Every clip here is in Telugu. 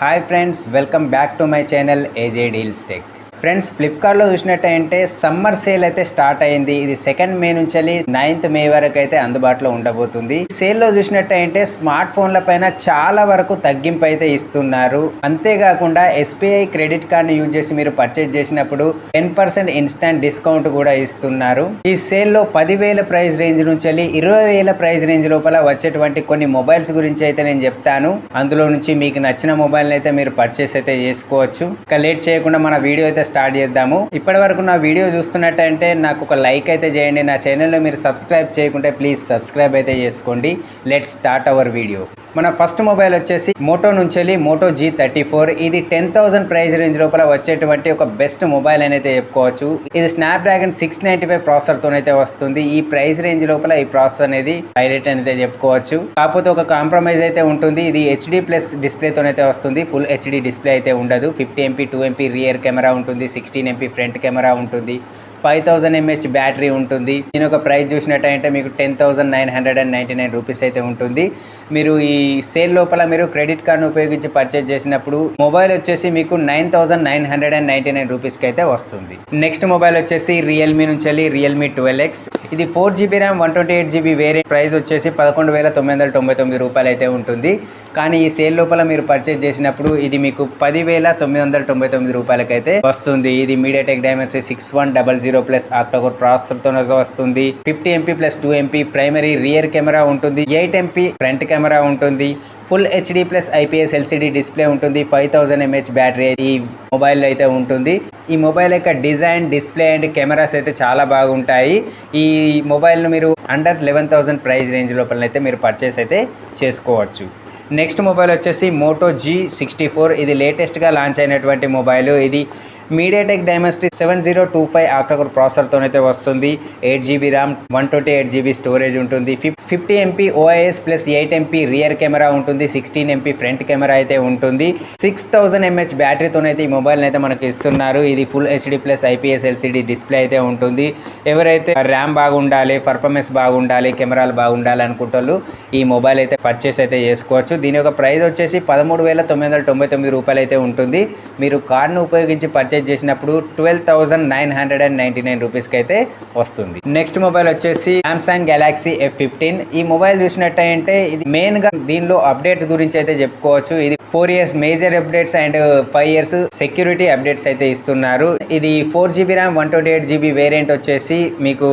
Hi friends, welcome back to my channel ఏజే deals tech. Friends, ఫ్లిప్కార్ట్లో చూసినట్టయితే సమ్మర్ సేల్ అయితే స్టార్ట్ అయింది. ఇది 2nd మే నుంచి 9th మే వరకు అయితే అందుబాటులో ఉండబోతుంది. సేల్లో చూసినట్టయితే స్మార్ట్ ఫోన్ల పైన చాలా వరకు తగ్గింపు అయితే ఇస్తున్నారు. అంతేకాకుండా ఎస్బీఐ క్రెడిట్ కార్డ్ని యూజ్ చేసి మీరు పర్చేజ్ చేసినప్పుడు 10% ఇన్స్టంట్ డిస్కౌంట్ కూడా ఇస్తున్నారు. ఈ సేల్లో 10,000 ప్రైస్ రేంజ్ నుంచి 20,000 ప్రైస్ రేంజ్ లోపల వచ్చేటువంటి కొన్ని మొబైల్స్ గురించి అయితే నేను చెప్తాను. అందులో నుంచి మీకు నచ్చిన మొబైల్ అయితే మీరు పర్చేస్ అయితే చేసుకోవచ్చు. ఇక లేట్ చేయకుండా మన వీడియో అయితే స్టార్ట్ చేద్దాము. ఇప్పటి వరకు నా వీడియో చూస్తున్నట్టంటే నాకు ఒక లైక్ అయితే చేయండి. నా ఛానల్లో మీరు సబ్స్క్రైబ్ చేయకుంటే ప్లీజ్ సబ్స్క్రైబ్ అయితే చేసుకోండి. Let's start our video. మన ఫస్ట్ మొబైల్ వచ్చేసి మోటో నుంచి మోటో G34. ఇది 10,000 ప్రైస్ రేంజ్ లోపల వచ్చేటువంటి ఒక బెస్ట్ మొబైల్ అయితే చెప్పుకోవచ్చు. ఇది స్నాప్డ్రాగన్ 695 ప్రాసెసర్తో అయితే వస్తుంది. ఈ ప్రైస్ రేంజ్ లోపల ఈ ప్రాసెసర్ అనేది హైలైట్ అయితే చెప్పుకోవచ్చు. కాకపోతే ఒక కాంప్రమైజ్ అయితే ఉంటుంది. ఇది HD+ డిస్ప్లేతో అయితే వస్తుంది. ఫుల్ HD డిస్ప్లే అయితే ఉండదు. 50MP 2MP రియర్ కెమెరా ఉంటుంది. 16MP ఫ్రంట్ కెమెరా ఉంటుంది. 5000 mAh బ్యాటరీ ఉంటుంది. దీని ఒక ప్రైస్ చూసినట్టయితే మీకు 10,999 రూపీస్ అయితే ఉంటుంది. మీరు ఈ సేల్ లోపల మీరు క్రెడిట్ కార్డ్ను ఉపయోగించి పర్చేజ్ చేసినప్పుడు మొబైల్ వచ్చేసి మీకు 9,999 రూపీస్కి అయితే వస్తుంది. నెక్స్ట్ మొబైల్ వచ్చేసి రియల్మీ నుంచి రియల్మీ 12X. ఇది 4GB RAM 128GB variant. Price వచ్చేసి 11,999 రూపాయలు అయితే ఉంటుంది. కానీ ఈ సేల్ లోపల మీరు పర్చేజ్ చేసినప్పుడు ఇది మీకు 10,999 రూపాయలకైతే వస్తుంది. ఇది MediaTek Dimensity 6100+ ఆక్టోకోర్ ప్రాసెసర్తో వస్తుంది. 50MP + 2MP primary rear camera ఉంటుంది. 8MP ఫ్రంట్ కెమెరా ఉంటుంది. Full HD+ IPS LCD display ఉంటుంది. 5000 mAh బ్యాటరీ ఈ మొబైల్లో అయితే ఉంటుంది. ఈ మొబైల్ యొక్క డిజైన్, డిస్ప్లే అండ్ కెమెరాస్ అయితే చాలా బాగుంటాయి. ఈ మొబైల్ను మీరు అండర్ 11,000 ప్రైస్ రేంజ్ లోపల అయితే మీరు పర్చేస్ అయితే చేసుకోవచ్చు. నెక్స్ట్ మొబైల్ వచ్చేసి మోటో G64. ఇది లేటెస్ట్గా లాంచ్ అయినటువంటి మొబైల్. ఇది MediaTek Dimensity 7025 ఆక్టోకోర్ ప్రాసెసర్తో అయితే వస్తుంది. 8GB ర్యామ్ 128GB స్టోరేజ్ ఉంటుంది. 50MP OIS + 8MP rear camera ఉంటుంది. 16MP ఫ్రంట్ కెమెరా అయితే ఉంటుంది. 6000 mAh బ్యాటరీతో అయితే ఈ మొబైల్ని అయితే మనకి ఇస్తున్నారు. ఇది full HD+ IPS LCD display అయితే ఉంటుంది. ఎవరైతే ర్యామ్ బాగుండాలి, పర్ఫార్మెన్స్ బాగుండాలి, కెమెరాలు బాగుండాలి అనుకుంటారు ఈ మొబైల్ అయితే పర్చేస్ అయితే చేసుకోవచ్చు. దీని యొక్క ప్రైస్ వచ్చేసి 13,999 రూపాయలు అయితే ఉంటుంది. మీరు కార్డ్ను ఉపయోగించి పర్చేస్ చేసినప్పుడు 12,999 రూపీస్కి అయితే వస్తుంది. నెక్స్ట్ మొబైల్ వచ్చేసి సామ్సంగ్ గెలాక్సీ F15. ఈ మొబైల్ చూసినట్టయితే ఇది మెయిన్గా దీనిలో అప్డేట్స్ గురించి అయితే చెప్పుకోవచ్చు. ఇది 4 years major updates and 5 years security updates అయితే ఇస్తున్నారు. ఇది 4GB ర్యామ్ 128GB వేరియంట్ వచ్చేసి మీకు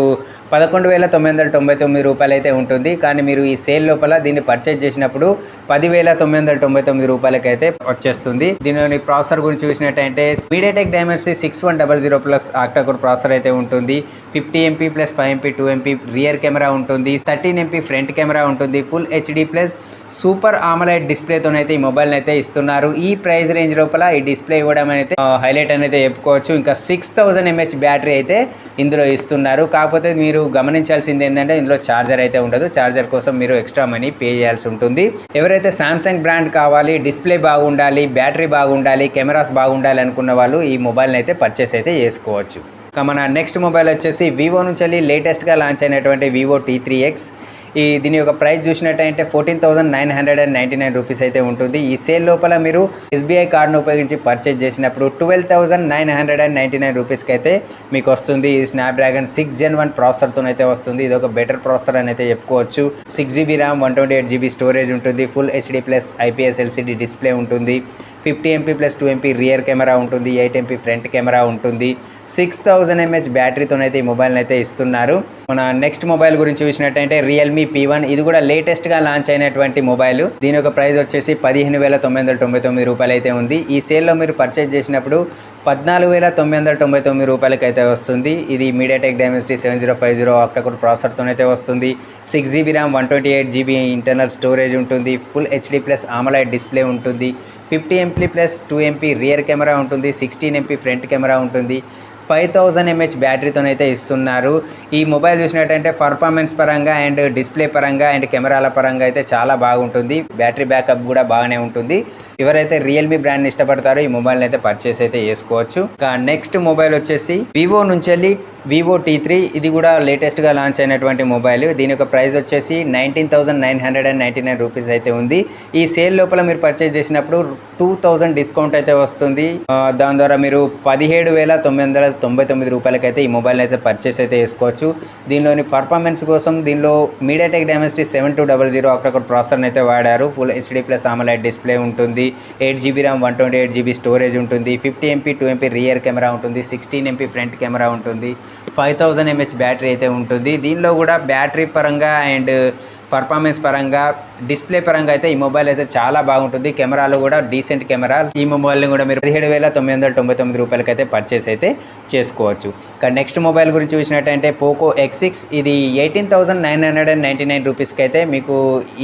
11,999 రూపాయలు అయితే ఉంటుంది. కానీ మీరు ఈ సేల్ లోపల దీన్ని పర్చేజ్ చేసినప్పుడు 10,999 రూపాయలకి అయితే వచ్చేస్తుంది. దీని ప్రాసెసర్ గురించి చూసినట్టయితే MediaTek Dimensity 6100+ ఆక్టాకోర్ ప్రాసెసర్ అయితే ఉంటుంది. 50MP + 5MP 2MP rear camera ఉంటుంది. 13MP ఫ్రంట్ కెమెరా ఉంటుంది. ఫుల్ HD+ సూపర్ AMOLED డిస్ప్లేతో అయితే ఈ మొబైల్ని అయితే ఇస్తున్నారు. ఈ ప్రైస్ రేంజ్ లోపల ఈ డిస్ప్లే ఇవ్వడం అయితే హైలైట్ అనేది చెప్పుకోవచ్చు. ఇంకా 6000 mAh బ్యాటరీ అయితే ఇందులో ఇస్తున్నారు. కాకపోతే మీరు గమనించాల్సింది ఏంటంటే ఇందులో ఛార్జర్ అయితే ఉండదు. ఛార్జర్ కోసం మీరు ఎక్స్ట్రా మనీ పే చేయాల్సి ఉంటుంది. ఎవరైతే సామ్సంగ్ బ్రాండ్ కావాలి, డిస్ప్లే బాగుండాలి, బ్యాటరీ బాగుండాలి, కెమెరాస్ బాగుండాలి అనుకున్న వాళ్ళు ఈ మొబైల్ని అయితే పర్చేస్ అయితే చేసుకోవచ్చు. మన నెక్స్ట్ మొబైల్ వచ్చేసి వివో నుంచి లేటెస్ట్గా లాంచ్ అయినటువంటి వివో T3X. దీని యొక్క ప్రైస్ చూసినట్టయితే 14,999 రూపీస్ అయితే ఉంటుంది. ఈ సేల్ లోపల మీరు SBI కార్డును ఉపయోగించి పర్చేజ్ చేసినప్పుడు 12,999 రూపీస్కి అయితే మీకు వస్తుంది. ఇది స్నాప్డ్రాగన్ 6 Gen 1 ప్రాసెసర్తో అయితే వస్తుంది. ఇది ఒక బెటర్ ప్రాసెసర్ అని అయితే చెప్పుకోవచ్చు. 6GB ర్యామ్ 128GB స్టోరేజ్ ఉంటుంది. Full HD+ IPS LCD display ఉంటుంది. 50MP + 2MP రియర్ కెమెరా ఉంటుంది. 8MP ఫ్రంట్ కెమెరా ఉంటుంది. 6000 mAh బ్యాటరీతో అయితే ఈ మొబైల్ని అయితే ఇస్తున్నారు. మన నెక్స్ట్ మొబైల్ గురించి చూసినట్టయితే రియల్మీ P1. ఇది కూడా లేటెస్ట్గా లాంచ్ అయినటువంటి మొబైల్. దీని యొక్క ప్రైస్ వచ్చేసి 15,999 రూపాయలు అయితే ఉంది. ఈ సేల్లో మీరు పర్చేజ్ చేసినప్పుడు 14,999 రూపాయలకి అయితే వస్తుంది. ఇది MediaTek Dimensity 7050 ఆక్టాకోర్ ప్రాసెసర్తో అయితే వస్తుంది. 6GB RAM 128GB internal storage ఉంటుంది. ఫుల్ HD+ AMOLED డిస్ప్లే ఉంటుంది. 50MP + 2MP రియర్ కెమెరా ఉంటుంది. 16MP ఫ్రంట్ కెమెరా ఉంటుంది. 5000 mAh బ్యాటరీతో అయితే ఇస్తున్నారు. ఈ మొబైల్ చూసినట్టయితే పర్ఫార్మెన్స్ పరంగా అండ్ డిస్ప్లే పరంగా అండ్ కెమెరాల పరంగా అయితే చాలా బాగుంటుంది. బ్యాటరీ బ్యాకప్ కూడా బాగానే ఉంటుంది. ఎవరైతే రియల్మీ బ్రాండ్ని ఇష్టపడతారో ఈ మొబైల్ని అయితే పర్చేస్ అయితే చేసుకోవచ్చు. నెక్స్ట్ మొబైల్ వచ్చేసి వివో నుంచి వివో T3 ఇది కూడా లేటెస్ట్గా లాంచ్ అయినటువంటి మొబైల్. దీని యొక్క ప్రైస్ వచ్చేసి 19,999 రూపీస్ అయితే ఉంది. ఈ సేల్ లోపల మీరు పర్చేజ్ చేసినప్పుడు 2000 డిస్కౌంట్ అయితే వస్తుంది. దాని ద్వారా మీరు 17,999 రూపాయలకైతే ఈ మొబైల్ అయితే పర్చేస్ అయితే చేసుకోవచ్చు. దీనిలోని పర్ఫార్మెన్స్ కోసం దీనిలో మీడియాటెక్ డైమెన్సిటీ 7200 అక్కడ ప్రాసెసర్ అయితే వాడారు. Full HD plus AMOLED display ఉంటుంది. 8GB ర్యామ్ 128GB స్టోరేజ్ ఉంటుంది. 50MP 2MP రియర్ కెమెరా ఉంటుంది. 16MP ఫ్రంట్ కెమెరా ఉంటుంది. 5000 mAh బ్యాటరీ అయితే ఉంటుంది. దీనిలో కూడా బ్యాటరీ పరంగా అండ్ పర్ఫార్మెన్స్ పరంగా డిస్ప్లే పరంగా అయితే ఈ మొబైల్ అయితే చాలా బాగుంటుంది. కెమెరాలు కూడా డీసెంట్ కెమెరా. ఈ మొబైల్ని కూడా మీరు 17,999 రూపాయలకైతే పర్చేస్ అయితే చేసుకోవచ్చు. ఇక నెక్స్ట్ మొబైల్ గురించి చూసినట్టయితే పోకో X6 ఇది 18,999 రూపీస్కి అయితే మీకు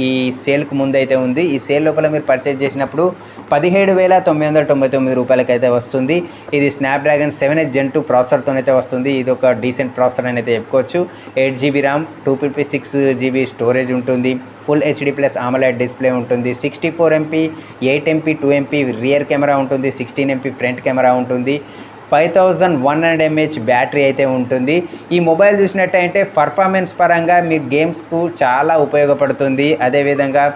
ఈ సేల్కి ముందు అయితే ఉంది. ఈ సేల్ లోపల మీరు పర్చేస్ చేసినప్పుడు 17,999 రూపాయలకైతే వస్తుంది. ఇది స్నాప్డ్రాగన్ 7H Gen 2 ప్రాసెసర్తో అయితే వస్తుంది. ఇది ఒక డీసెంట్ ప్రాసెసర్ అని అయితే చెప్పుకోవచ్చు. 8GB ర్యామ్ 256GB స్టోరేజ్ ఉంటుంది. Full HD plus AMOLED display ఉంటుంది. 64MP 8MP 2MP rear camera ఉంటుంది. 16MP ఫ్రంట్ కెమెరా ఉంటుంది. 5100 mAh బ్యాటరీ అయితే ఉంటుంది. ఈ మొబైల్ చూసినట్టయితే పర్ఫార్మెన్స్ పరంగా మీ గేమ్స్కు చాలా ఉపయోగపడుతుంది. అదేవిధంగా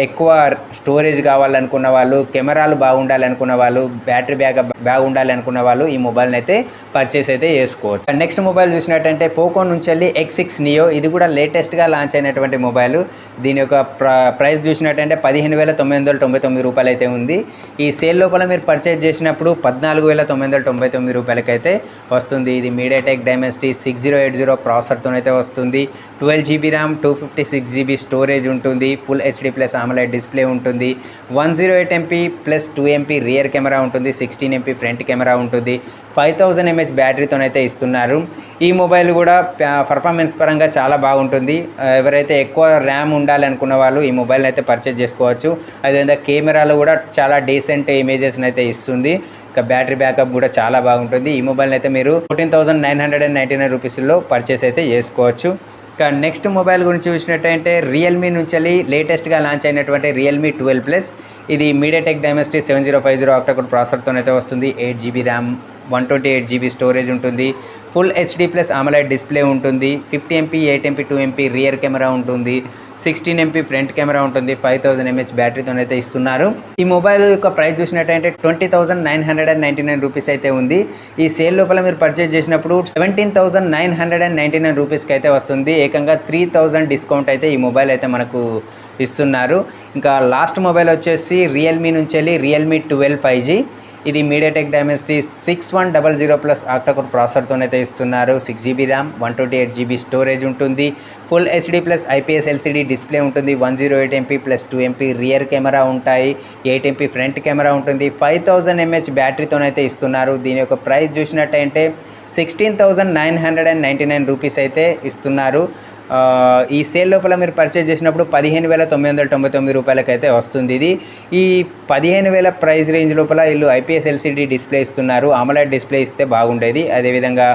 ఎక్కువ స్టోరేజ్ కావాలనుకున్న వాళ్ళు, కెమెరాలు బాగుండాలనుకున్న వాళ్ళు, బ్యాటరీ బ్యాకప్ బాగుండాలి అనుకున్న వాళ్ళు ఈ మొబైల్ని అయితే పర్చేస్ అయితే చేసుకోవచ్చు. నెక్స్ట్ మొబైల్ చూసినట్టంటే పోకో నుంచి వెళ్ళి X6 Neo ఇది కూడా లేటెస్ట్గా లాంచ్ అయినటువంటి మొబైల్. దీని యొక్క ప్రైస్ చూసినట్టంటే 15,999 రూపాయలు అయితే ఉంది. ఈ సేల్ లోపల మీరు పర్చేస్ చేసినప్పుడు 14,999 రూపాయలకైతే వస్తుంది. ఇది మీడియాటెక్ డైమెన్సిటీ 6080 ప్రాసెసర్తో అయితే వస్తుంది. 12GB ర్యామ్ 256GB స్టోరేజ్ ఉంటుంది. Full HD plus AMOLED display ఉంటుంది. 108MP plus 2MP rear camera ఉంటుంది. 16MP ఫ్రంట్ కెమెరా ఉంటుంది. 5000 mAh బ్యాటరీతోనైతే ఇస్తున్నారు. ఈ మొబైల్ కూడా పర్ఫార్మెన్స్ పరంగా చాలా బాగుంటుంది. ఎవరైతే ఎక్కువ ర్యామ్ ఉండాలి అనుకున్న వాళ్ళు ఈ మొబైల్ని అయితే పర్చేజ్ చేసుకోవచ్చు. అదేవిధంగా కెమెరాలో కూడా చాలా డీసెంట్ ఇమేజెస్ని అయితే ఇస్తుంది. ఇక బ్యాటరీ బ్యాకప్ కూడా చాలా బాగుంటుంది. ఈ మొబైల్ని అయితే మీరు 14,999 రూపీస్లో పర్చేస్ అయితే చేసుకోవచ్చు. ఇక నెక్స్ట్ మొబైల్ గురించి చూసినట్టయితే రియల్మీ నుంచి లేటెస్ట్గా లాంచ్ అయినటువంటి రియల్మీ 12 ప్లస్ ఇది మీడియాటెక్ డైమెన్సిటీ 7050 ఆక్టా ప్రాసెసర్తో అయితే వస్తుంది. 8GB ర్యామ్ 128GB స్టోరేజ్ ఉంటుంది. Full HD plus AMOLED display ఉంటుంది. 50MP 8MP 2MP rear camera ఉంటుంది. 16MP ఫ్రంట్ కెమెరా ఉంటుంది. 5000 mAh బ్యాటరీతో అయితే ఇస్తున్నారు. ఈ మొబైల్ యొక్క ప్రైస్ చూసినట్టయితే 20,999 రూపీస్ అయితే ఉంది. ఈ సేల్ లోపల మీరు పర్చేజ్ చేసినప్పుడు 17,999 రూపీస్కి అయితే వస్తుంది. ఏకంగా 3000 డిస్కౌంట్ అయితే ఈ మొబైల్ అయితే మనకు ఇస్తున్నారు. ఇంకా లాస్ట్ మొబైల్ వచ్చేసి రియల్మీ నుంచి వెళ్ళి రియల్మీ 12 5G ఇది మీడియాటెక్ డైమెన్సిటీ 6100 ప్లస్ ఆక్టా ప్రాసెసర్తో అయితే ఇస్తున్నారు. 6GB ర్యామ్ 128GB స్టోరేజ్ ఉంటుంది. Full HD plus IPS LCD display ఉంటుంది. 108MP plus 2MP rear camera ఉంటాయి. 8MP ఫ్రంట్ కెమెరా ఉంటుంది. 5000 mAh బ్యాటరీతోనైతే ఇస్తున్నారు. దీని యొక్క ప్రైస్ చూసినట్టయితే 16,999 రూపీస్ అయితే ఇస్తున్నారు. ఈ సేల్ లోపల మీరు పర్చేజ్ చేసినప్పుడు 15,999 రూపాయలకైతే వస్తుంది. ఇది ఈ 15,000 ప్రైస్ రేంజ్ లోపల వీళ్ళు IPS LCD డిస్ప్లే ఇస్తున్నారు. AMOLED డిస్ప్లే ఇస్తే బాగుండేది. అదేవిధంగా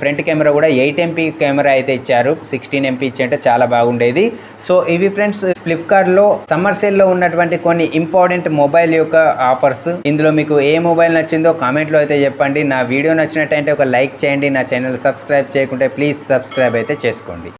ఫ్రంట్ కెమెరా కూడా 8MP కెమెరా అయితే ఇచ్చారు. 16MP ఇచ్చింటే చాలా బాగుండేది. సో ఇవి ఫ్రెండ్స్ ఫ్లిప్కార్ట్లో సమ్మర్ సేల్లో ఉన్నటువంటి కొన్ని ఇంపార్టెంట్ మొబైల్ యొక్క ఆఫర్స్. ఇందులో మీకు ఏ మొబైల్ నచ్చిందో కామెంట్లో అయితే చెప్పండి. నా వీడియో నచ్చినట్టయితే ఒక లైక్ చేయండి. నా ఛానల్ సబ్స్క్రైబ్ చేయకుంటే ప్లీజ్ సబ్స్క్రైబ్ అయితే చేసుకోండి.